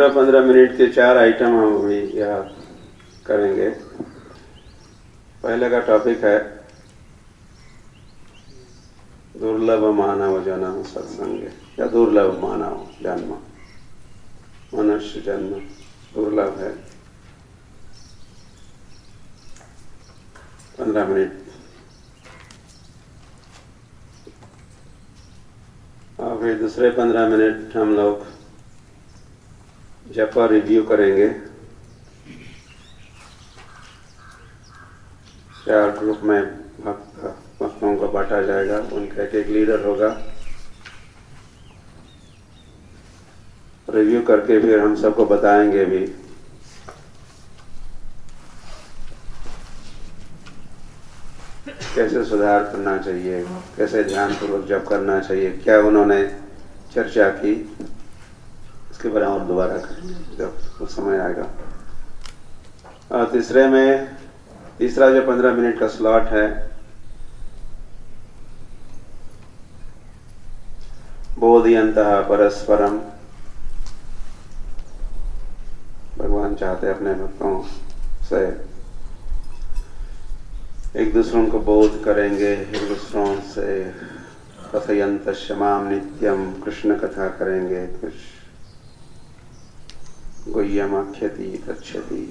15-15 minute के 4 item हम अभी यहाँ करेंगे। पहले का टॉपिक है दुर्लभ मानव जन्म सत्संग, या दुर्लभ मानव जन्म। मनुष्य जन्म दुर्लभ है। 15 मिनट और फिर दूसरे 15 मिनट हम लोग जपा रिव्यू करेंगे। 4 ग्रुप में भक्तों को बांटा जाएगा, उनका एक लीडर होगा। रिव्यू करके फिर हम सबको बताएंगे भी कैसे सुधार करना चाहिए, कैसे ध्यानपूर्वक जप करना चाहिए, क्या उन्होंने चर्चा की, इसके बारे में और दोबारा करेंगे जब उस समय आएगा। और तीसरा जो 15 मिनट का स्लॉट है, बोधयन्तः परस्परम। भगवान चाहते अपने भक्तों से एक दूसरों को बोध करेंगे, एक दूसरों से कथयन्तश्च माम नित्यम, कृष्ण कथा करेंगे, कुछ गुह्यमाख्यति गच्छति।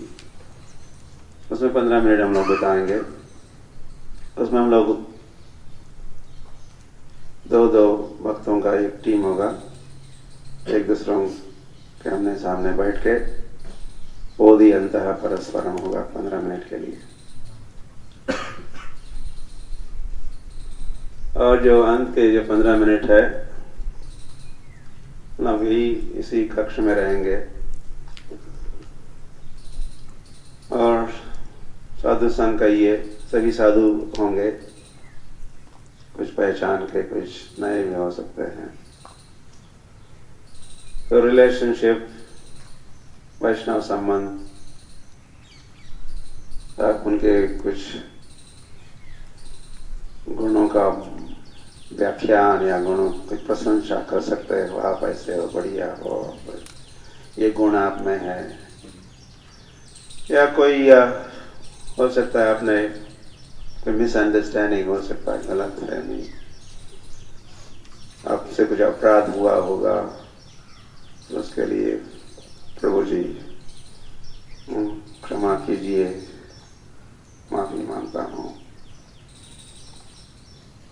उसमें 15 मिनट हम लोग बताएंगे। उसमें हम लोग दो भक्तों का एक टीम होगा, एक दूसरों के आमने सामने बैठ के बोधयन्तः परस्परम होगा 15 मिनट के लिए। और जो अंत के जो 15 मिनट है, हम भी इसी कक्ष में रहेंगे और साधु संघ का ये सभी साधु होंगे, कुछ पहचान के, कुछ नए भी हो सकते हैं। तो रिलेशनशिप, वैष्णव संबंध, आप उनके कुछ गुणों का व्याख्यान या गुणों की प्रशंसा कर सकते हो। आप ऐसे हो, बढ़िया हो, ये गुण आप में है। या कोई हो सकता है आपने कोई मिसअंडरस्टैंडिंग हो सकता है, गलत फहमी, आपसे कुछ अपराध हुआ होगा, तो उसके लिए प्रभु जी क्षमा कीजिए, माफी मांगता हूँ।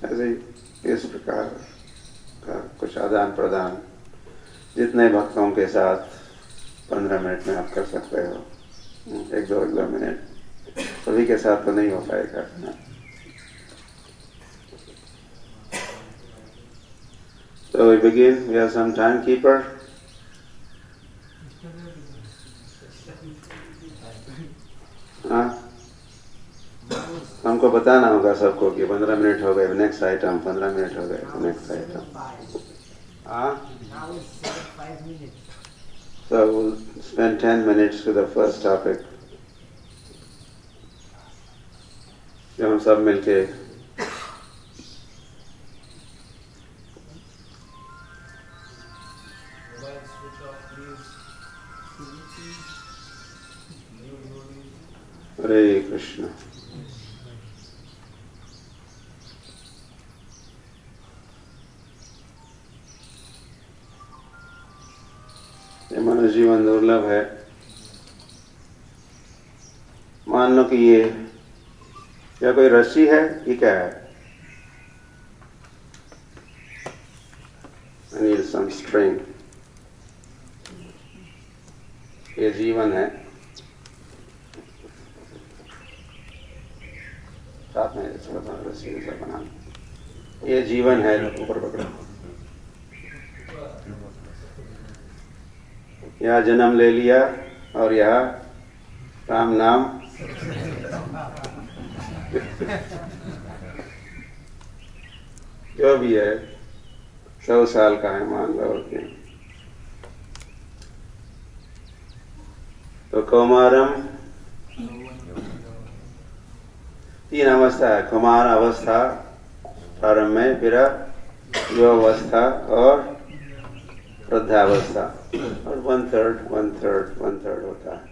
ऐसे इस प्रकार का कुछ आदान प्रदान जितने भक्तों के साथ 15 मिनट में आप कर सकते हो। 1-2 मिनट सभी के साथ तो नहीं हो पाएगा ना। So we begin. We have some timekeeper. हाँ, हमको बताना होगा सबको कि 15 मिनट हो गए, नेक्स्ट आइटम, 15 मिनट हो गए, नेक्स्ट आइटम। हाँ, so we'll spend 10 minutes to the first topic, जो हम सब मिलके हरे कृष्ण। ये मनुष्य जीवन दुर्लभ है। मान लो कि ये क्या कोई रस्सी है, ये क्या है? I need some string. ये जीवन है। साथ में रस्सी से बना, ये जीवन है। ऊपर पकड़ो। यहाँ जन्म ले लिया और यहाँ राम नाम जो भी है 100 साल का है मान लो। तो कौमारम 3 अवस्था है। कुमार अवस्था प्रारंभ में, फिर युवावस्था और वृद्धावस्था, और 1/3 होता है।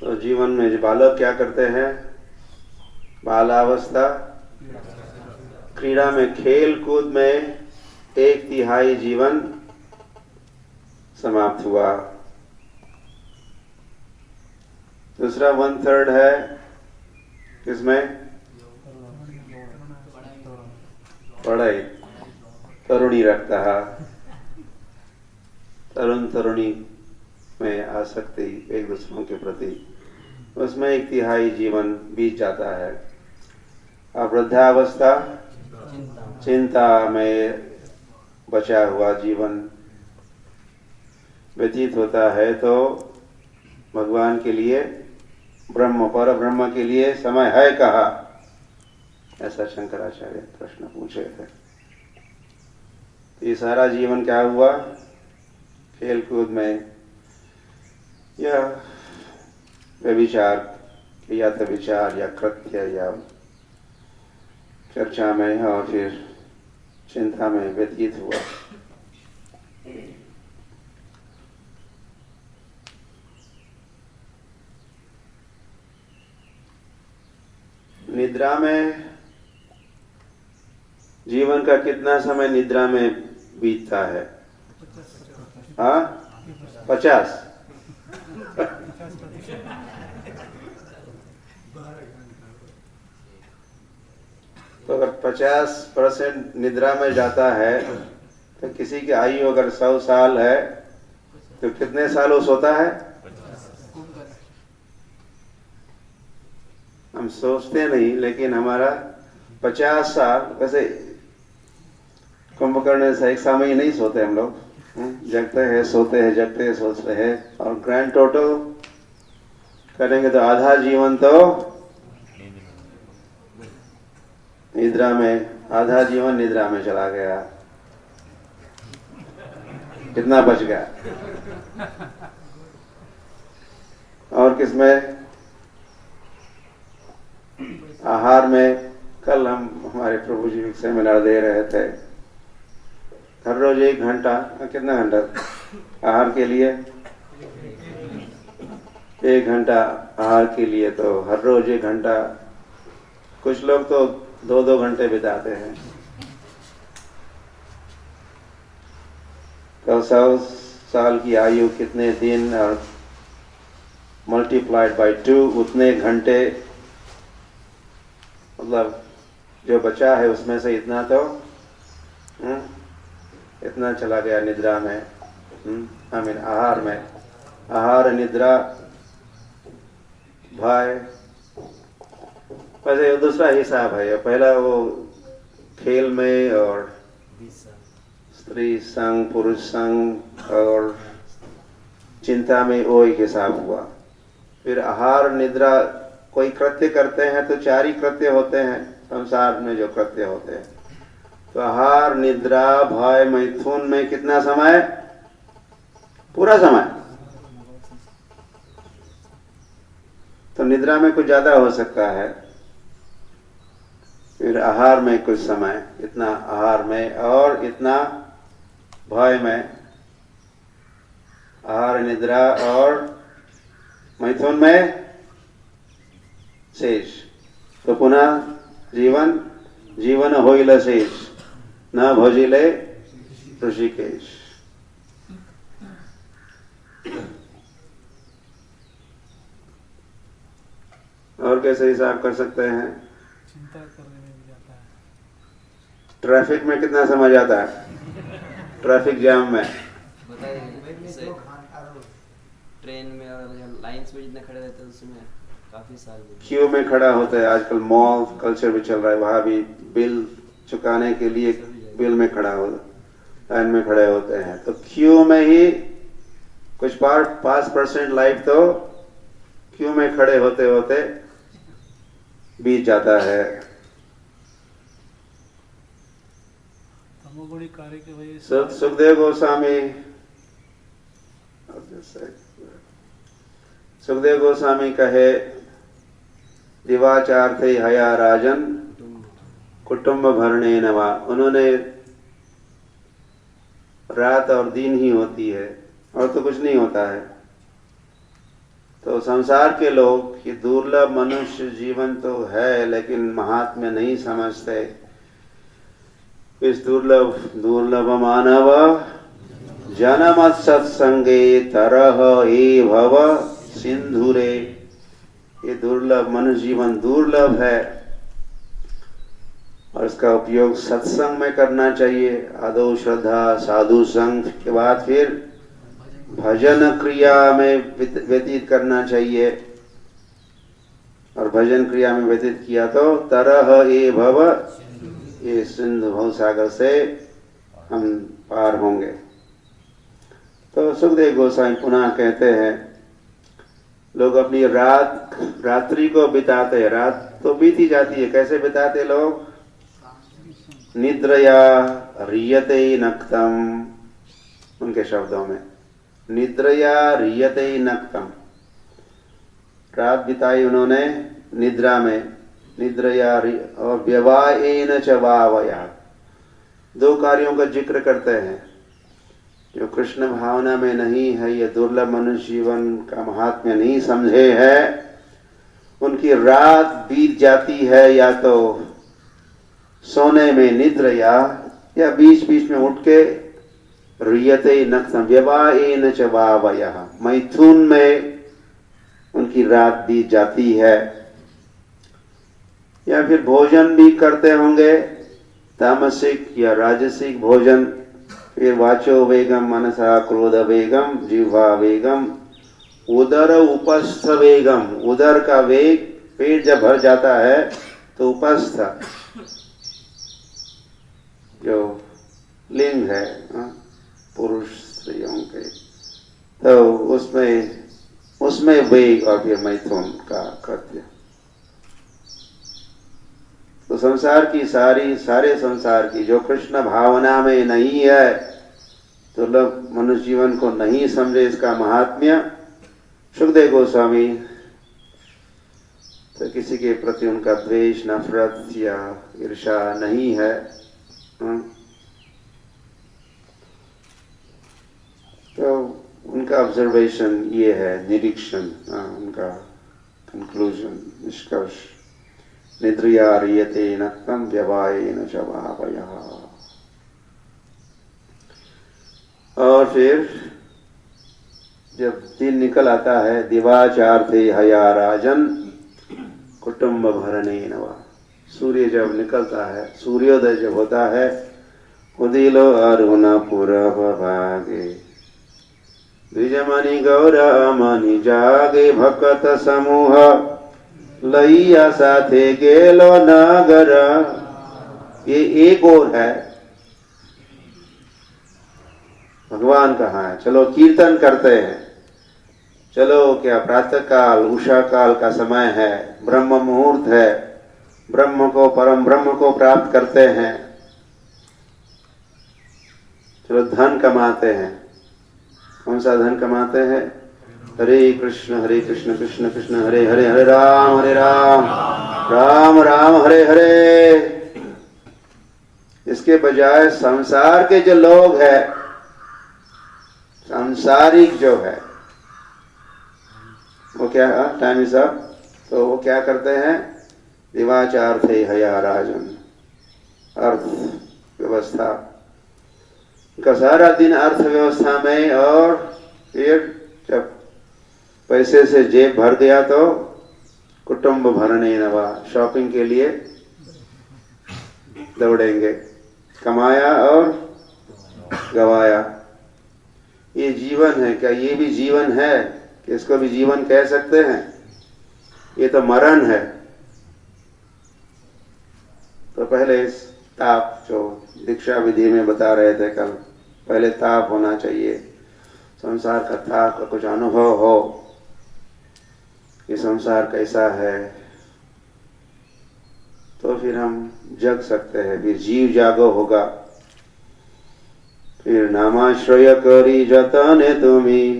तो जीवन में जो बालक क्या करते हैं, बालावस्था, क्रीड़ा में, खेल कूद में 1/3 जीवन समाप्त हुआ। दूसरा 1/3 है किसमें, पढ़ाई, तरुणी रखता है, तरुण तरुणी में आसक्ति एक दूसरों के प्रति, उसमें 1/3 जीवन बीत जाता है। अब वृद्धावस्था, चिंता में बचा हुआ जीवन व्यतीत होता है। तो भगवान के लिए, ब्रह्म पर ब्रह्म के लिए समय है कहाँ, ऐसा शंकराचार्य प्रश्न पूछे थे। ये सारा जीवन क्या हुआ, खेल कूद में, या व्यभिचार, या तो विचार या कृत्य या चर्चा में, और फिर चिंता में व्यतीत हुआ। निद्रा में जीवन का कितना समय निद्रा में बीतता है? हाँ, 50। तो अगर 50% निद्रा में जाता है, तो किसी की आयु अगर 100 साल है तो कितने साल वो सोता है? हम सोचते नहीं, लेकिन हमारा 50 साल, वैसे कुंभकर्ण से एक समय नहीं सोते हम लोग, जगते हैं सोते हैं, जगते हैं सोचते हैं, और ग्रैंड टोटल करेंगे तो आधा जीवन तो निद्रा में, आधा जीवन निद्रा में चला गया। कितना बच गया? और किसमें? आहार में। कल हम हमारे प्रभु जी सेमिनार दे रहे थे, हर रोज 1 घंटा, कितना घंटा आहार के लिए? 1 घंटा आहार के लिए, तो हर रोज 1 घंटा। कुछ लोग तो 2-2 घंटे बिताते हैं। तो 100 साल की आयु कितने दिन, और मल्टीप्लाइड बाय 2, उतने घंटे, मतलब जो बचा है उसमें से इतना तो इतना चला गया निद्रा में, आई मीन आहार में। आहार, निद्रा, भय, वैसे दूसरा हिसाब है। पहला वो खेल में और स्त्री संग, पुरुष संग और चिंता में, वो एक हिसाब हुआ। फिर आहार, निद्रा, कोई कृत्य करते हैं तो 4 ही कृत्य होते हैं संसार में जो कृत्य होते हैं। तो आहार, निद्रा, भय, मैथुन में कितना समय? पूरा समय। तो निद्रा में कुछ ज्यादा हो सकता है, फिर आहार में कुछ समय, इतना आहार में, और इतना भय में। आहार, निद्रा और मैथुन में शेष। तो पुनः जीवन होइल शेष, न भजिले ऋषिकेश। और कैसे हिसाब कर सकते हैं? चिंता करने में भी जाता है। ट्रैफिक में कितना समय जाता है? ट्रैफिक जाम में ट्रेन में और लाइंस में जितने खड़े रहते हैं उसमें काफी साल क्यू में खड़ा होता है। आजकल मॉल कल्चर भी चल रहा है, वहां भी बिल चुकाने के लिए बिल में खड़ा हो, लाइन में खड़े होते हैं। तो क्यू में ही कुछ 5% लाइफ तो क्यू में खड़े होते होते बीत जाता है। कार्य की वजह से सुखदेव गोस्वामी, सुखदेव गोस्वामी कहे, दिवाचार्थे हया राजन कुटुंब भरणे नवा। उन्होंने रात और दिन ही होती है और तो कुछ नहीं होता है। तो संसार के लोग ये दुर्लभ मनुष्य जीवन तो है लेकिन महात्म्य नहीं समझते। इस दुर्लभ मानव जन्म सत्संगे तरह ए भव सिंधुरे। ये दुर्लभ मनुष्य जीवन दुर्लभ है और इसका उपयोग सत्संग में करना चाहिए। आदौ श्रद्धा साधु संग के बाद फिर भजन क्रिया में व्यतीत करना चाहिए और भजन क्रिया में व्यतीत किया तो तरह ए भव, ये सिंधु भवसागर से हम पार होंगे। तो सुखदेव गोस्वामी पुनः कहते हैं लोग अपनी रात्रि को बिताते, रात तो बीती जाती है, कैसे बिताते लोग? निद्रया रियते नक्तम, उनके शब्दों में निद्रया रियते नक्तम, रात बिताई उन्होंने निद्रा में। निद्रया और व्यवाएन च वावया, दो कार्यों का जिक्र करते हैं। जो कृष्ण भावना में नहीं है, ये दुर्लभ मनुष्य जीवन का महात्म्य नहीं समझे है, उनकी रात बीत जाती है या तो सोने में निद्रया या बीच बीच में उठ के रियते नक्तम व्यवाएन च वावया, मैथुन में उनकी रात बीत जाती है। या फिर भोजन भी करते होंगे, तामसिक या राजसिक भोजन, फिर वाचो वेगम मनसा क्रोध वेगम जिह्वा वेगम उदर उपस्थ वेगम, उदर का वेग, पेट जब भर जाता है तो उपस्थ जो लिंग है पुरुष स्त्रियों के, तो उसमें वेग और फिर मैथुन का कृत्य। तो संसार की सारे संसार की जो कृष्ण भावना में नहीं है, तो लोग मनुष्य जीवन को नहीं समझे इसका महात्म्य। सुखदेव गोस्वामी तो किसी के प्रति उनका द्वेष नफरत या ईर्षा नहीं है। तो उनका ऑब्जर्वेशन ये है, निरीक्षण, उनका कंक्लूजन, निष्कर्ष, निद्रया रियते नक्तम व्यवाएन च वावया। और फिर जब दिन निकल आता है, दिवाचार्थे हया राजन कुटुंब भरने नवा, सूर्य जब निकलता है, सूर्योदय जब होता है, उदिलो अरुण पूरब भागे द्विजमणि गौरमणि जागे भक्त समूह लैया साथे गेलो नगर। ये एक और है, भगवान कहाँ है? चलो कीर्तन करते हैं, चलो क्या प्रातः काल उषा काल का समय है, ब्रह्म मुहूर्त है, ब्रह्म को परम ब्रह्म को प्राप्त करते हैं, चलो धन कमाते हैं। कौन सा धन कमाते हैं? हरे कृष्ण कृष्ण कृष्ण हरे हरे, हरे राम राम राम हरे हरे। इसके बजाय संसार के जो लोग हैं, सांसारिक जो है, वो क्या, टाइम इज अप, तो वो क्या करते हैं? दिवाचार्थे हया राजन, अर्थ व्यवस्था, उनका सारा दिन अर्थव्यवस्था में, और फिर जब पैसे से जेब भर गया तो कुटुंब भरने नवा, शॉपिंग के लिए दौड़ेंगे, कमाया और गवाया। ये जीवन है क्या? ये भी जीवन है कि इसको भी जीवन कह सकते हैं? ये तो मरण है। तो पहले इस ताप जो दीक्षा विधि में बता रहे थे कल, पहले ताप होना चाहिए, संसार का ताप का कुछ अनुभव हो, ये संसार कैसा है, तो फिर हम जग सकते हैं, फिर जीव जागो होगा। फिर नामाश्रय करी जतने तुम्ही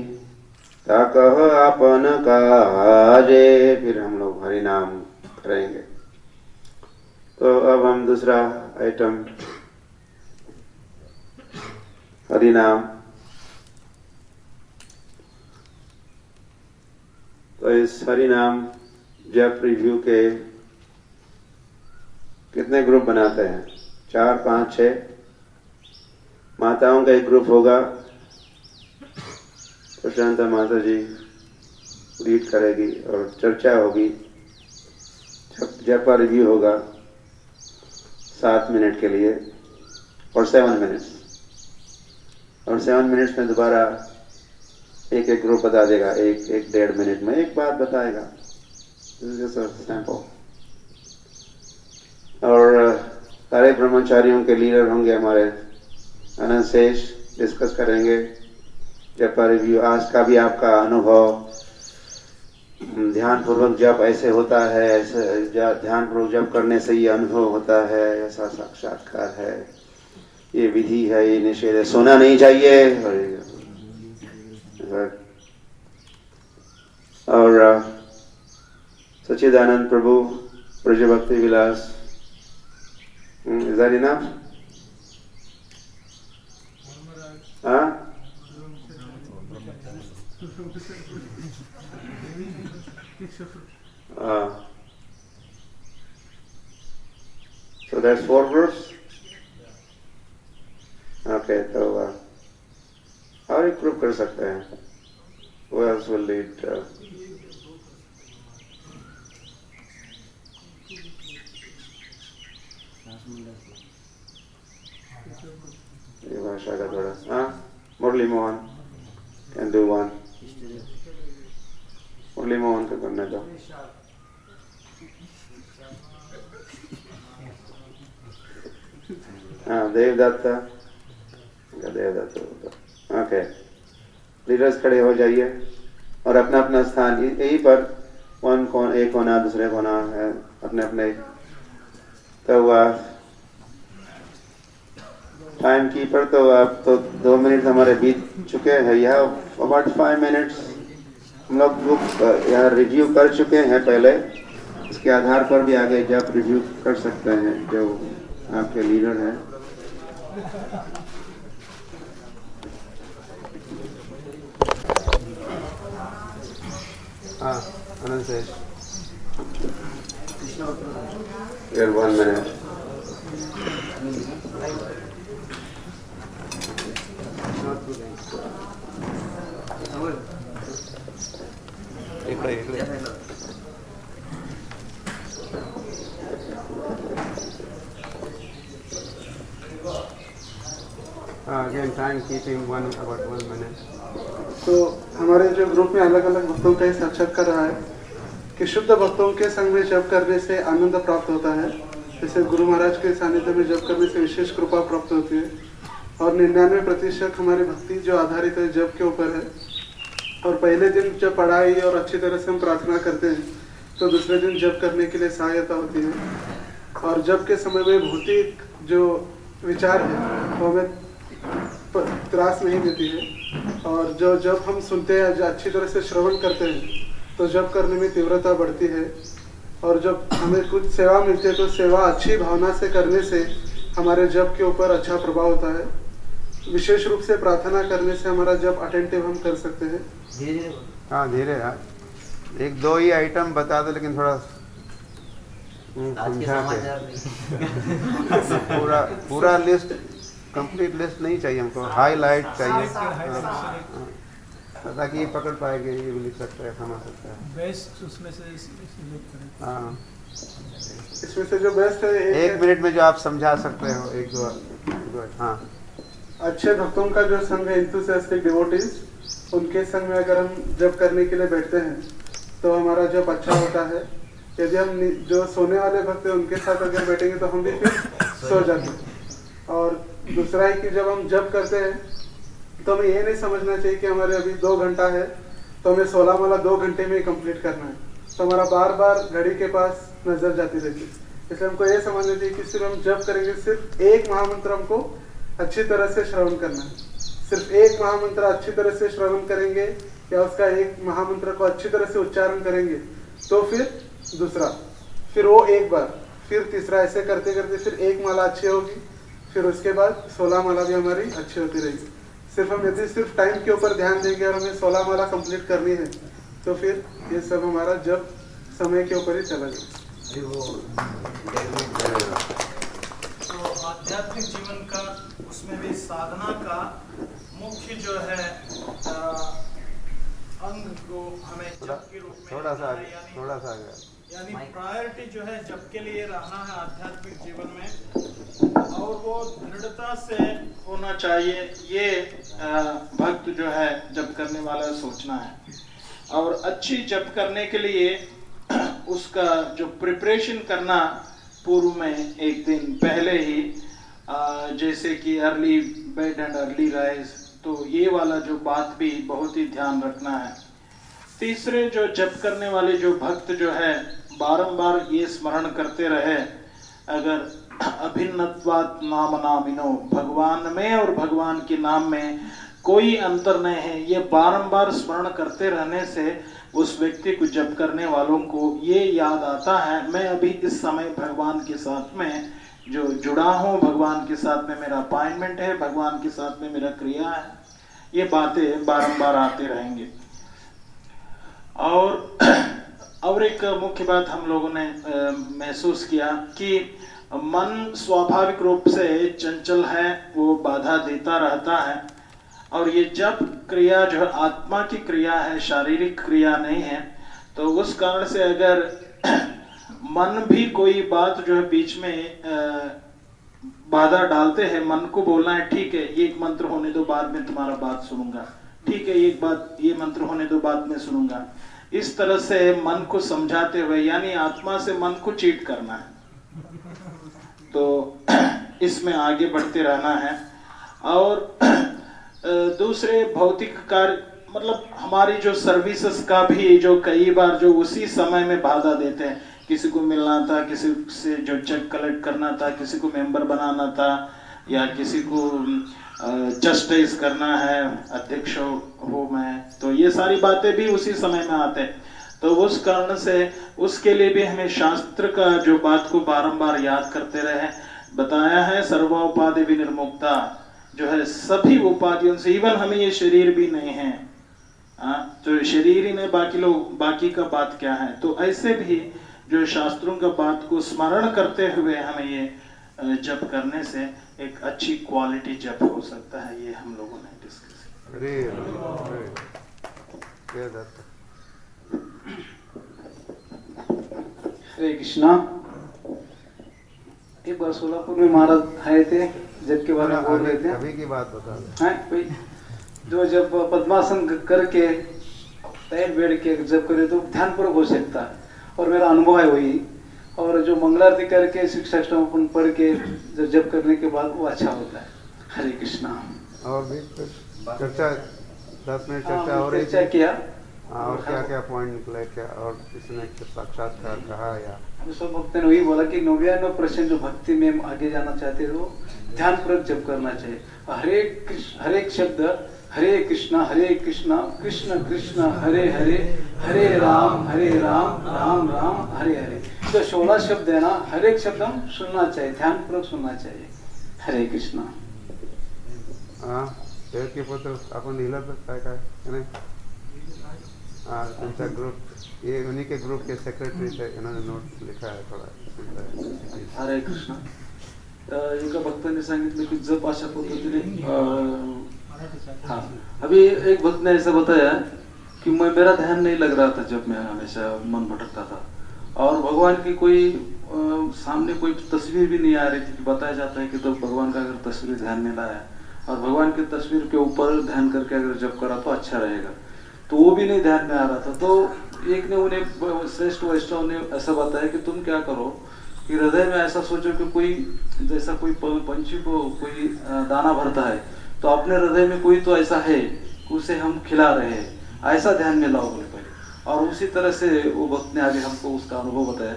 ताकह आपन काजे, फिर हम लोग हरि नाम करेंगे। तो अब हम दूसरा आइटम हरि नाम। तो इस हरि नाम जप रिव्यू के कितने ग्रुप बनाते हैं? 4, 5, 6। माताओं का एक ग्रुप होगा, प्रशांता माता जी लीड करेगी और चर्चा होगी। जप रिव्यू होगा 7 मिनट के लिए और 7 मिनट्स, और 7 मिनट्स में दोबारा एक एक ग्रुप बता देगा। एक 1.5 मिनट में एक बात बताएगा, सैंपल। और सारे ब्रह्मचारियों के लीडर होंगे हमारे अनंत शेष, डिस्कस करेंगे जप रिव्यू। आज का भी आपका अनुभव, ध्यान पूर्वक जप ऐसे होता है, ऐसे ध्यान पूर्वक जप करने से ये अनुभव होता है, ऐसा साक्षात्कार है, ये विधि है, ये निषेध है, सोना नहीं चाहिए। और सच्चिदानंद प्रभु ब्रज भक्ति विलास, is that enough? हाँ? So that's 4 groups? Okay, तो और एक ग्रुप कर सकते हैं। Who else will lead? ये भाषा का थोड़ा, हाँ, मुरली मोहन can do one. मुरली मोहन को करने दो। हाँ, देवदत्ता, ओके। लीडर्स खड़े हो जाइए और अपना अपना स्थान यहीं पर, एक कोना दूसरे कोना है, अपने अपने। तो टाइम कीपर, तो आप तो 2 मिनट हमारे बीत चुके हैं। यह अबाउट 5 मिनट्स हम लोग बुक यहाँ रिव्यू कर चुके हैं पहले। इसके आधार पर भी आगे जब रिव्यू कर सकते हैं जो आपके लीडर हैं। हाँ, आनंद से 1 minute. Again, time keeping about 1 minute. तो हमारे जो ग्रुप में अलग अलग भक्तों का साक्षात्कार रहा है कि शुद्ध भक्तों के संग में जप करने से आनंद प्राप्त होता है। जैसे गुरु महाराज के सानिध्य में जप करने से विशेष कृपा प्राप्त होती है। और 99% हमारी भक्ति जो आधारित है जप के ऊपर है। और पहले दिन जब पढ़ाई और अच्छी तरह से हम प्रार्थना करते हैं तो दूसरे दिन जप करने के लिए सहायता होती है। और जप के समय में भौतिक जो विचार है वो हमें त्रास नहीं देती है। और जो जब हम सुनते हैं, जो अच्छी तरह से श्रवण करते हैं, तो जप करने में तीव्रता बढ़ती है। और जब हमें कुछ सेवा मिलती है तो सेवा अच्छी भावना से करने से हमारे जप के ऊपर अच्छा प्रभाव होता है। विशेष रूप से प्रार्थना करने से हमारा जप अटेंटिव हम कर सकते हैं। धीरे, हाँ धीरे, 1-2 ही आइटम बता दो, लेकिन थोड़ा समझा के पूरा लिस्ट, कंप्लीट लिस्ट नहीं चाहिए हमको, हाईलाइट चाहिए ताकि ये पकड़ पाएंगे, ये भी लिख सकता है, समझ सकता है। बेस्ट उसमें से सिलेक्ट करें। हाँ, इसमें से जो बेस्ट है 1 मिनट में जो आप समझा सकते हो, 1-2। हाँ, अच्छे भक्तों का जो संग है, एंथुसियास्टिक डिवोटीज, उनके संग में अगर हम जप करने के लिए बैठते हैं तो हमारा जप अच्छा होता है। यदि हम जो सोने वाले भक्त हैं उनके साथ अगर बैठेंगे तो हम भी फिर सो जाते हैं। और दूसरा है कि जब हम जप करते हैं तो हमें ये नहीं समझना चाहिए कि हमारे अभी 2 घंटा है तो हमें 16 माला 2 घंटे में कंप्लीट करना है। तो हमारा बार बार घड़ी के पास नजर जाती रहती है। इसलिए हमको ये समझना चाहिए कि सिर्फ हम जप करेंगे, सिर्फ एक महामंत्र हमको अच्छी तरह से श्रवण करना है। सिर्फ एक महामंत्र अच्छी तरह से श्रवण करेंगे या उसका एक महामंत्र को अच्छी तरह से उच्चारण करेंगे तो फिर दूसरा, फिर वो एक बार, फिर तीसरा, ऐसे करते करते फिर 1 माला अच्छी होगी, फिर उसके बाद 16 माला भी हमारी अच्छी होती रहेगी। सिर्फ हम यदि सिर्फ टाइम के ऊपर ध्यान देंगे और हमें 16 माला कंप्लीट करनी है तो फिर ये सब हमारा जब समय के ऊपर ही चला जाए। तो आध्यात्मिक जीवन का उसमें भी साधना का मुख्य जो है अंग को हमें जप के रूप में थोड़ा सा यानी प्रायोरिटी जो है जप के लिए रहना है आध्यात्मिक जीवन में, और वो दृढ़ता से होना चाहिए। ये भक्त जो है जप करने वाला सोचना है। और अच्छी जप करने के लिए उसका जो प्रिपरेशन करना पूर्व में एक दिन पहले ही, जैसे कि early bed and early rise, तो ये वाला जो बात भी बहुत ही ध्यान रखना है। तीसरे जो जप करने वाले जो भक्त जो है बारंबार ये स्मरण करते रहे, अगर अभिन्नत्वात् नाम नामिनो, भगवान में और भगवान के नाम में कोई अंतर नहीं है, ये बारंबार स्मरण करते रहने से उस व्यक्ति को जप करने वालों को ये याद आता है, मैं अभी इस समय भगवान के साथ में जो जुड़ा हूँ, भगवान के साथ में मेरा अपॉइंटमेंट है, भगवान के साथ में मेरा क्रिया है। ये बातें बारंबार आते रहेंगे। और एक मुख्य बात हम लोगों ने महसूस किया कि मन स्वाभाविक रूप से चंचल है, वो बाधा देता रहता है। और ये जब क्रिया जो आत्मा की क्रिया है, शारीरिक क्रिया नहीं है, तो उस कारण से अगर मन भी कोई बात जो है बीच में बाधा डालते हैं, मन को बोलना है ठीक है ये एक मंत्र होने दो, बाद में तुम्हारा बात सुनूंगा, ठीक है एक बात ये मंत्र होने दो, बाद में सुनूंगा, इस तरह से मन को समझाते हुए, यानी आत्मा से मन को चीट करना है। तो इसमें आगे बढ़ते रहना है। और दूसरे भौतिक कार्य, मतलब हमारी जो सर्विसेज का भी जो कई बार जो उसी समय में बाधा देते हैं, किसी को मिलना था, किसी से जो चेक कलेक्ट करना था, किसी को मेंबर बनाना था, या किसी को जस्टिस करना है, अध्यक्ष हो मैं, तो ये सारी बातें भी उसी समय में आते हैं। तो उस कारण से उसके लिए भी हमें शास्त्र का जो बात को बारंबार याद करते रहे। बताया है सर्वोपाधि विनिर्मुक्ता, जो है सभी उपाधियों से, इवन हमें ये शरीर भी नहीं है, तो शरीर ही नहीं, बाकी लोग, बाकी का बात क्या है। तो ऐसे भी जो शास्त्रों का बात को स्मरण करते हुए हमें ये जप करने से एक अच्छी क्वालिटी जप हो सकता है। ये हम लोगों ने डिस्कस किया। हरे कृष्णा। एक बार सोलापुर में महाराज आए थे, जब के बारे में बोल रहे थे, अभी की बात बता भाई, जो जब पद्मासन करके तैर बैठ के जब करे तो ध्यानपूर्वक हो सकता है, और मेरा अनुभव है वही। और जो मंगलारती करके शिक्षाष्टम पढ़ के जब करने के बाद वो अच्छा होता है। हरे कृष्णा। और भी चर्चा 10 मिनट चर्चा हो रही चर्चा किया, और क्या क्या पॉइंट निकले, क्या और किसने साक्षात्कार कहा, या सब भक्तों ने वही बोला कि 99% जो भक्ति में आगे जाना चाहते हैं वो ध्यानपूर्वक जप करना चाहिए। हरे एक शब्द हरे कृष्णा कृष्ण कृष्ण हरे हरे, हरे राम राम राम हरे हरे। तो 16 शब्द है ना, हर एक शब्द हम सुनना चाहिए, ध्यानपूर्वक सुनना चाहिए। हरे कृष्णा। की पुत्र आपण लिहिलं तर काय नाही, त्यांचा ग्रुप, ये उन्हीं के ग्रुप के सेक्रेटरी थे, इन्होंने नोट लिखा है थोड़ा। हरे कृष्णा। एका भक्ताने सांगितलं की जप अशा पद्धतीने, हाँ, अभी एक भक्त ने ऐसा बताया कि मेरा ध्यान नहीं लग रहा था जब मैं हमेशा मन भटकता था, और भगवान की कोई सामने कोई तस्वीर भी नहीं आ रही थी। बताया जाता है कि तो भगवान का अगर तस्वीर ध्यान में लाया और भगवान की तस्वीर के ऊपर ध्यान करके अगर जप करा तो अच्छा रहेगा, तो वो भी नहीं ध्यान में आ रहा था। तो एक ने उन्हें, श्रेष्ठ वैष्णव ने ऐसा बताया कि तुम क्या करो कि हृदय में ऐसा सोचो कि कोई, जैसा कोई पंछी को कोई दाना भरता है, तो अपने हृदय में कोई तो ऐसा है कि उसे हम खिला रहे हैं, ऐसा ध्यान में लाओ बोले पहले। और उसी तरह से वो भक्त ने आगे हमको उसका अनुभव बताया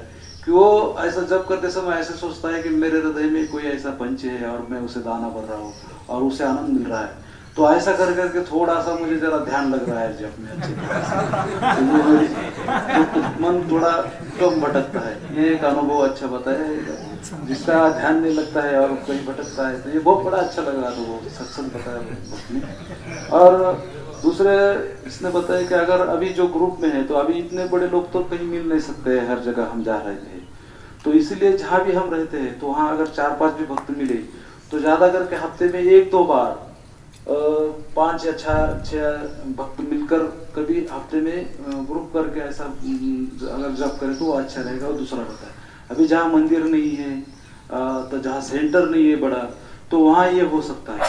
कि वो ऐसा जब करते समय ऐसे सोचता है कि मेरे हृदय में कोई ऐसा पंछी है और मैं उसे दाना भर रहा हूँ और उसे आनंद मिल रहा है। तो ऐसा कर करके थोड़ा सा मुझे जरा ध्यान लग रहा है जब में अच्छी तरह से, तो मन थोड़ा कम भटकता है। ये एक अनुभव अच्छा बताया, जिसका ध्यान नहीं लगता है और कहीं भटकता है, तो ये बहुत बड़ा अच्छा लग रहा था वो सत्संग बताया। और दूसरे इसने बताया कि अगर अभी जो ग्रुप में है तो अभी इतने बड़े लोग तो कहीं मिल नहीं सकते हर जगह हम जा रहे थे, तो इसीलिए जहाँ भी हम रहते हैं तो वहाँ अगर 4-5 भी भक्त मिले तो ज्यादा करके हफ्ते में 1-2 बार 5 या 6 भक्त मिलकर कभी हफ्ते में ग्रुप करके ऐसा अगर जब करें तो वो अच्छा रहेगा। और दूसरा होता है अभी जहाँ मंदिर नहीं है तो जहाँ सेंटर नहीं है बड़ा, तो वहाँ ये हो सकता है।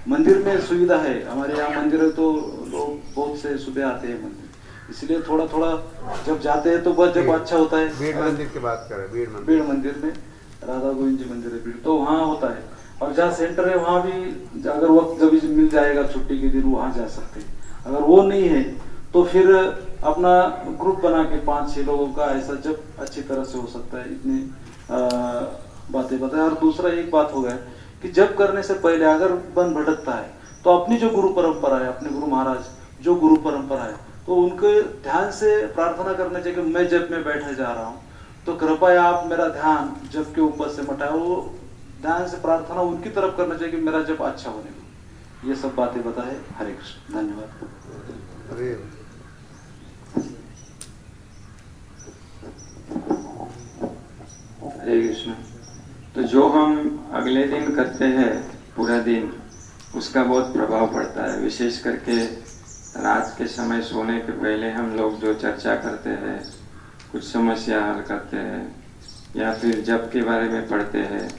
मंदिर में सुविधा है, हमारे यहाँ मंदिर है तो लोग बहुत से सुबह आते हैं मंदिर, इसलिए थोड़ा थोड़ा जब जाते हैं तो बस जब अच्छा होता है। भीड़ मंदिर की बात करें, भीड़ मंदिर में राधा गोविंद जी मंदिर है भीड़, तो वहाँ होता है। और जहाँ सेंटर है वहाँ भी अगर वक्त जब मिल जाएगा छुट्टी के दिन वहाँ जा सकते हैं। अगर वो नहीं है तो फिर अपना ग्रुप बना के 5-6 लोगों का ऐसा जब अच्छी तरह से हो सकता है। इतनी बातें बताए। और दूसरा एक बात हो गया कि जब करने से पहले अगर मन भटकता है तो अपनी जो गुरु परंपरा है, अपने गुरु महाराज जो गुरु परंपरा है, तो उनके ध्यान से प्रार्थना करना चाहिए कि मैं जब में बैठे जा रहा हूँ तो कृपया आप मेरा ध्यान जब के ऊपर से मटाए। वो ध्यान से प्रार्थना उनकी तरफ करना चाहिए कि मेरा जब अच्छा होने लगे। ये सब बातें बताए। हरे कृष्ण, धन्यवाद। हरे कृष्ण। तो जो हम अगले दिन करते हैं पूरा दिन, उसका बहुत प्रभाव पड़ता है। विशेष करके रात के समय सोने के पहले हम लोग जो चर्चा करते हैं, कुछ समस्या हल करते हैं या फिर जप के बारे में पढ़ते हैं,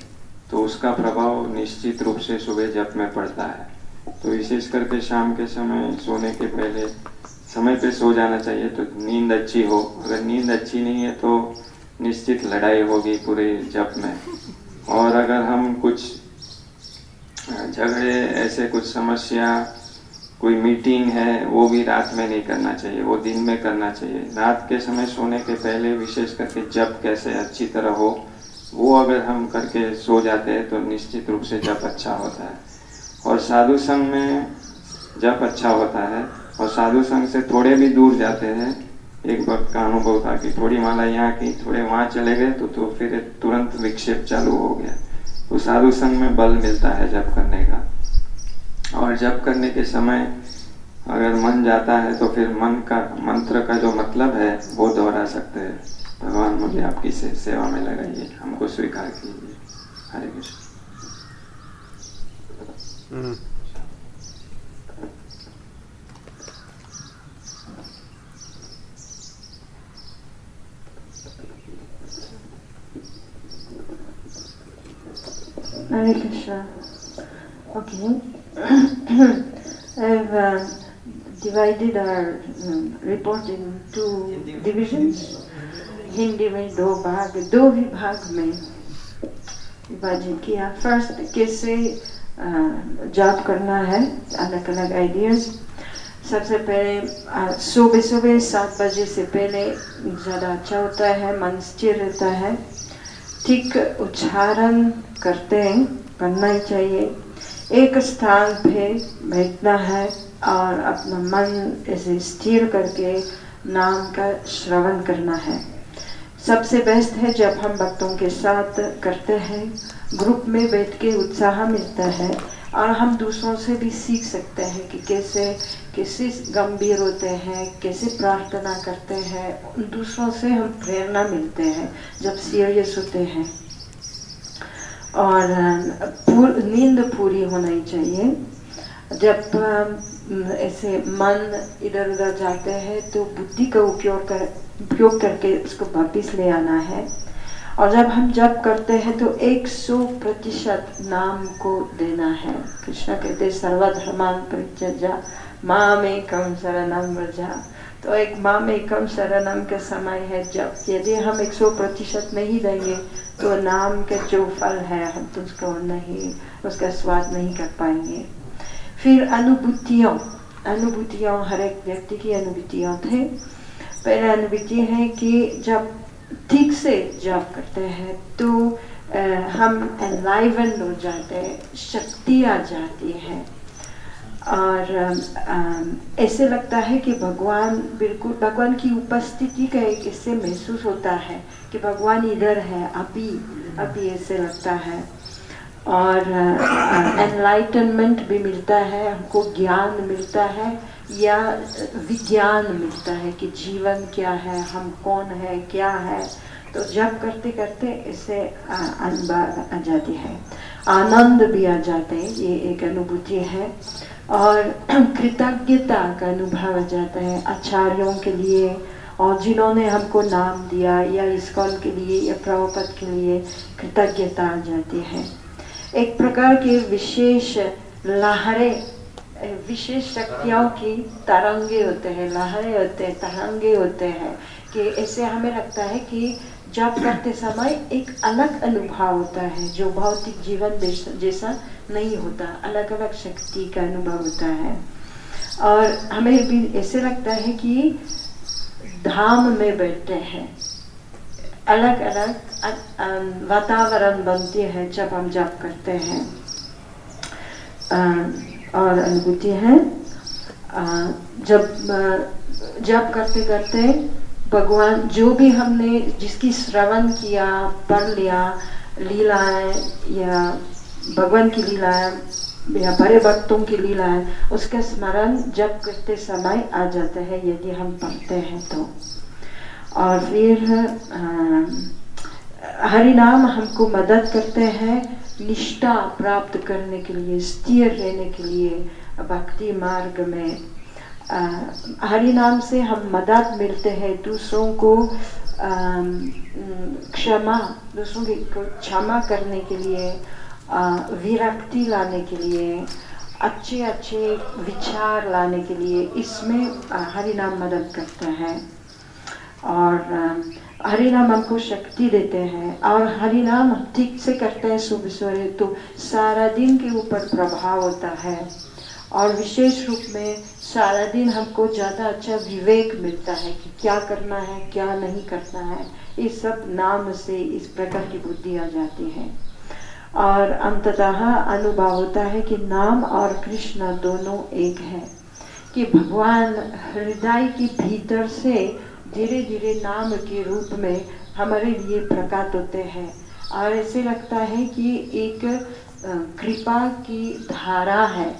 तो उसका प्रभाव निश्चित रूप से सुबह जप में पड़ता है। तो विशेष करके शाम के समय सोने के पहले समय पे सो जाना चाहिए तो नींद अच्छी हो। अगर नींद अच्छी नहीं है तो निश्चित लड़ाई होगी पूरे जप में। और अगर हम कुछ झगड़े, ऐसे कुछ समस्या, कोई मीटिंग है, वो भी रात में नहीं करना चाहिए, वो दिन में करना चाहिए। रात के समय सोने के पहले विशेष करके जप कैसे अच्छी तरह हो, वो अगर हम करके सो जाते हैं तो निश्चित रूप से जप अच्छा होता है। और साधु संग में जप अच्छा होता है। और साधु संग से थोड़े भी दूर जाते हैं, एक वक्त का अनुभव था कि थोड़ी माला यहाँ की, थोड़े वहाँ चले गए तो फिर तुरंत विक्षेप चालू हो गया। तो साधु संग में बल मिलता है जप करने का। और जप करने के समय अगर मन जाता है तो फिर मन का मंत्र का जो मतलब है वो दोहरा सकते हैं। भगवान मुझे आपकी सेवा में लगाइए, हमको स्वीकार कीजिए। हरे Krishna. Hare Krishna. Okay. I've divided our report in two divisions. Hindi में 2 भाग, 2 विभाग में विभाजन किया। फर्स्ट कैसे जॉब करना है, अलग अलग आइडियाज। सबसे पहले सुबह 7 बजे से पहले ज़्यादा अच्छा होता है, मन स्थिर रहता है, ठीक उच्चारण करना ही चाहिए। एक स्थान पे बैठना है और अपना मन ऐसे स्थिर करके नाम का श्रवण करना है। सबसे बेस्ट है जब हम भक्तों के साथ करते हैं, ग्रुप में बैठ के उत्साह मिलता है और हम दूसरों से भी सीख सकते हैं कि कैसे गंभीर होते हैं, कैसे प्रार्थना करते हैं। दूसरों से हम प्रेरणा मिलते हैं जब सीरियस होते हैं। और नींद पूरी होनी चाहिए। जब ऐसे मन इधर उधर जाते हैं तो बुद्धि का उपयोग करके उसको वापिस ले आना है। और जब हम जप करते हैं तो 100% नाम को देना है। कृष्ण कहते सर्वधर्मान परित्यज्य मामेकं शरणं व्रज। तो एक मामेकं शरणं का समय है जब यदि हम 100% नहीं देंगे तो नाम के जो फल है हम तो उसका स्वाद नहीं कर पाएंगे। फिर अनुभूतियाँ, हर एक व्यक्ति की अनुभूतियाँ थे। पहले अनुभूति है कि जब ठीक से जप करते हैं तो हम एनलाइवन हो जाते हैं, शक्ति आ जाती है। और ऐसे लगता है कि भगवान बिल्कुल, भगवान की उपस्थिति का एक इससे महसूस होता है कि भगवान इधर है अभी ऐसे लगता है। और एनलाइटनमेंट भी मिलता है हमको, ज्ञान मिलता है या विज्ञान मिलता है कि जीवन क्या है, हम कौन है, क्या है। तो जब करते करते इससे अनुभव आ जाती है, आनंद भी आ जाते हैं, ये एक अनुभूति है। और कृतज्ञता का अनुभव आ जाता है आचार्यों के लिए और जिन्होंने हमको नाम दिया, या इस्कॉन के लिए या प्रभुपद के लिए कृतज्ञता आ जाती है। एक प्रकार के विशेष लहरें, विशेष शक्तियों की तरंगे होते हैं, लहरें होते हैं, तरंगे होते हैं कि ऐसे हमें लगता है कि जप करते समय एक अलग अनुभव होता है जो भौतिक जीवन जैसा नहीं होता, अलग अलग शक्ति का अनुभव होता है। और हमें भी ऐसे लगता है कि धाम में बैठते हैं, अलग अलग वातावरण बनती है जब हम जप करते हैं। और अनुभूति है जब करते करते भगवान जो भी हमने जिसकी श्रवण किया, पढ़ लिया, लीलाएं या भगवान की लीलाएं या बड़े भक्तों की लीलाएं, उसका स्मरण जब करते समय आ जाता है यदि हम पढ़ते हैं तो। और फिर हरि नाम हमको मदद करते हैं निष्ठा प्राप्त करने के लिए, स्थिर रहने के लिए भक्ति मार्ग में। हरि नाम से हम मदद मिलते हैं दूसरों को दूसरों की क्षमा करने के लिए, विरक्ति लाने के लिए, अच्छे अच्छे विचार लाने के लिए, इसमें हरि नाम मदद करता है। और हरि नाम हमको शक्ति देते हैं। और हरि नाम ठीक से करते हैं सुबह सवेरे तो सारा दिन के ऊपर प्रभाव होता है। और विशेष रूप में सारा दिन हमको ज़्यादा अच्छा विवेक मिलता है कि क्या करना है, क्या नहीं करना है। इस सब नाम से इस प्रकार की बुद्धि आ जाती है। और अंततः अनुभव होता है कि नाम और कृष्ण दोनों एक है, कि भगवान हृदय के भीतर से धीरे धीरे नाम के रूप में हमारे लिए प्रकट होते हैं। और ऐसे लगता है कि एक कृपा की धारा है,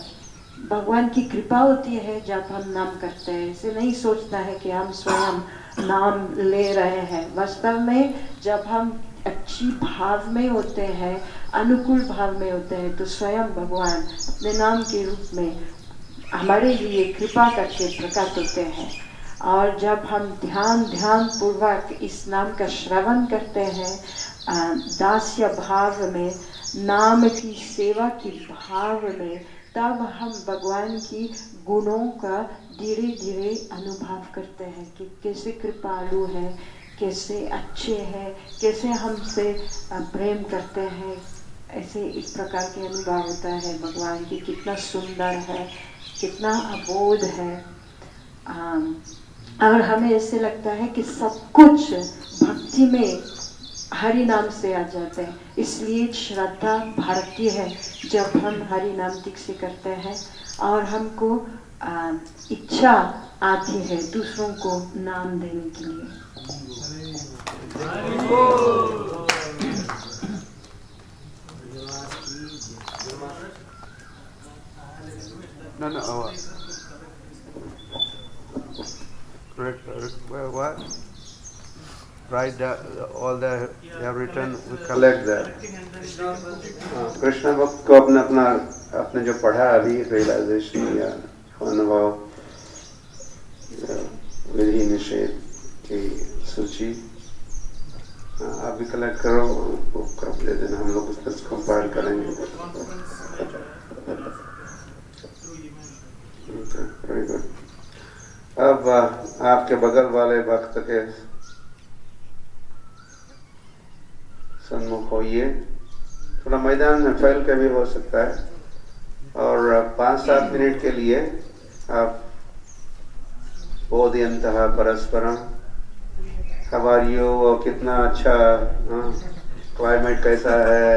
भगवान की कृपा होती है जब हम नाम करते हैं। ऐसे नहीं सोचता है कि हम स्वयं नाम ले रहे हैं। वास्तव में जब हम अच्छी भाव में होते हैं, अनुकूल भाव में होते हैं, तो स्वयं भगवान अपने नाम के रूप में हमारे लिए कृपा करके प्रकट होते हैं। और जब हम ध्यान पूर्वक इस नाम का श्रवण करते हैं, दास्य भाव में, नाम की सेवा की भाव में, तब हम भगवान की गुणों का धीरे धीरे अनुभव करते हैं कि कैसे कृपालु है, कैसे अच्छे हैं, कैसे हमसे प्रेम करते हैं। ऐसे इस प्रकार के अनुभव होता है भगवान की कितना सुंदर है, कितना अबोध है। और हमें ऐसे लगता है कि सब कुछ भक्ति में हरि नाम से आ जाते हैं। इसलिए श्रद्धा भारतीय है जब हम हरि नाम ठीक से करते हैं। और हमको इच्छा आती है दूसरों को नाम देने के लिए। No. What? Write all that you have written. We collect that. Krishna भक्त को अपने जो पढ़ा अभी रियलाइजेशन या अनुभव विधि निषेध की सूची आप भी कलेक्ट करो, वो कब ले देना, हम लोग उसमें कंपाइल करेंगे। Very good. अब आपके बगल वाले भक्त के सन्मुख होइए, थोड़ा मैदान में फैल के भी हो सकता है, और 5-7 मिनट के लिए आप बोधयन्तः परस्परम, हाउ आर यू, और कितना अच्छा क्लाइमेट कैसा है,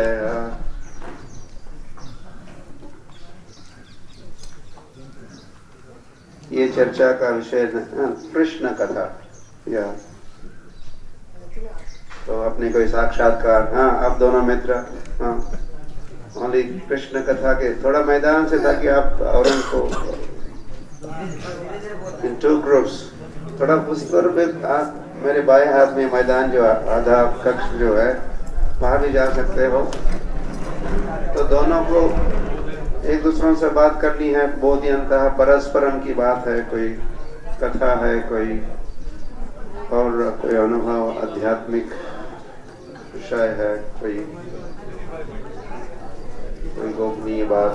ये चर्चा का विषय कृष्ण कथा। या तो अपने कोई साक्षात्कार, हाँ आप दोनों मित्र, हाँ ओनली कृष्ण कथा के थोड़ा मैदान से, ताकि आप और उनको इन 2 ग्रुप्स थोड़ा उस पर मेरे बाएं हाथ में मैदान जो आधा कक्ष जो है वहां भी जा सकते हो। तो दोनों को एक दूसरों से बात करनी है, बहुत ही अंतः परस्परम की बात है, कोई कथा है, कोई और कोई अनुभव आध्यात्मिक विषय है, कोई गोपनीय बात।